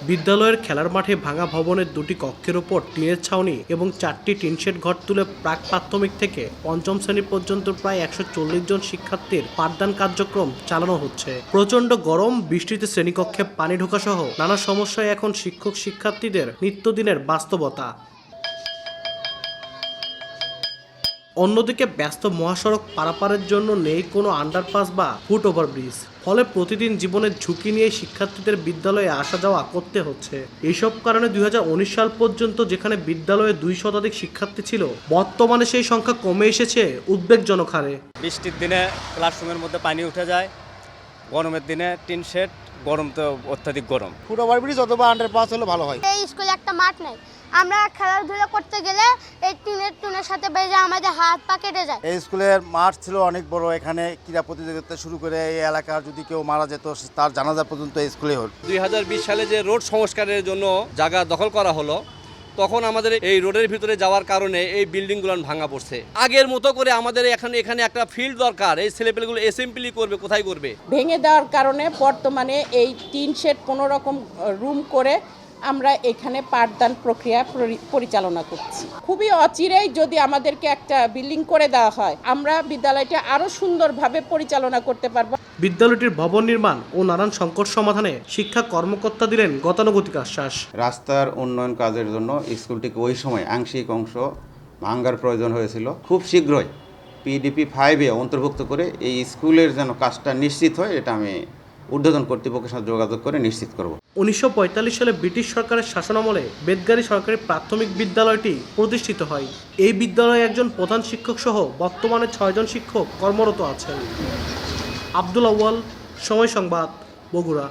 বিদ্যালয়ের খেলার মাঠে ভাঙা ভবনের দুটি কক্ষের ওপর টিনের ছাউনি এবং 4টি টিনশেড ঘর তুলে প্রাক প্রাথমিক থেকে পঞ্চম শ্রেণী পর্যন্ত প্রায় 140 জন শিক্ষার্থীর পাঠদান কার্যক্রম চালানো হচ্ছে। প্রচণ্ড গরম, বৃষ্টিতে শ্রেণীকক্ষে পানি ঢোকা সহ নানা সমস্যায় এখন শিক্ষক শিক্ষার্থীদের নিত্যদিনের বাস্তবতা। অন্যদিকে ব্যস্ত মহাসড়ক পারাপারের জন্য নেই কোনো আন্ডারপাস বা ফুট ওভারব্রিজ, ফলে প্রতিদিন জীবনের ঝুঁকি নিয়ে শিক্ষার্থীদের বিদ্যালয়ে আসা যাওয়া করতে হচ্ছে। এইসব কারণে 2019 সাল পর্যন্ত যেখানে বিদ্যালয়ে 2 শতাধিক শিক্ষার্থী ছিল, বর্তমানে সেই সংখ্যা কমে এসেছে উদ্বেগজনক হারে। বৃষ্টির দিনে ক্লাসরুমের মধ্যে পানি উঠে যায়, গরমের দিনে টিন শেড, গরম তো অত্যাধিক গরম। ফুট ওভারব্রিজ অথবা আন্ডারপাস হলে ভালো হয়। এই স্কুলে একটা মাঠ নেই, আমরা খেলাধুলা করতে গেলে এই টিনের সাথে বেজে আমাদের হাত পা কেটে যায়। এই স্কুলের মাঠ ছিল অনেক বড়, এখানে ক্রীড়া প্রতিযোগিতা শুরু করে এই এলাকার যদি কেউ মারা যেত তার জানাজা পর্যন্ত এই স্কুলে হল। 2020 সালে যে রোড সংস্কারের জন্য জায়গা দখল করা হলো, তখন আমাদের এই রোডের ভিতরে যাওয়ার কারণে এই বিল্ডিংগুলো ভাঙা পড়ছে। আগের মতো করে আমাদের এখানে একটা ফিল্ড দরকার। এই ছেলেপেলেগুলো অ্যাসেম্বলি করবে, কোথায় করবে? ভেঙে দেওয়ার কারণে বর্তমানে এই টিন শেড কোনো রকম রুম করে আমরা এখানে পাঠদান প্রক্রিয়া পরিচালনা করছি। খুবই অচিরেই যদি আমাদেরকে একটা বিল্ডিং করে দেওয়া হয়, আমরা বিদ্যালয়টা আরও সুন্দরভাবে পরিচালনা করতে পারবো। বিদ্যালয়টির ভবন নির্মাণ ও নানান সংকট সমাধানে শিক্ষা কর্মকর্তা দিলেন গতানুগতিক আশ্বাস। রাস্তার উন্নয়ন কাজের জন্য স্কুলটিকে ওই সময় আংশিক অংশ ভাঙার প্রয়োজন হয়েছিল। খুব শীঘ্রই PDP 5-এ অন্তর্ভুক্ত করে এই স্কুলের যেন কাজটা নিশ্চিত হয়, এটা আমি ঊর্ধ্বতন কর্তৃপক্ষের সাথে যোগাযোগ করে নিশ্চিত করব। 1945 সালে ব্রিটিশ সরকারের শাসনামলে বেতগাড়ী সরকারি প্রাথমিক বিদ্যালয়টি প্রতিষ্ঠিত হয়। এই বিদ্যালয়ে একজন প্রধান শিক্ষক সহ বর্তমানে 6 জন শিক্ষক কর্মরত আছেন। আব্দুল আউয়াল, সময় সংবাদ, বগুড়া।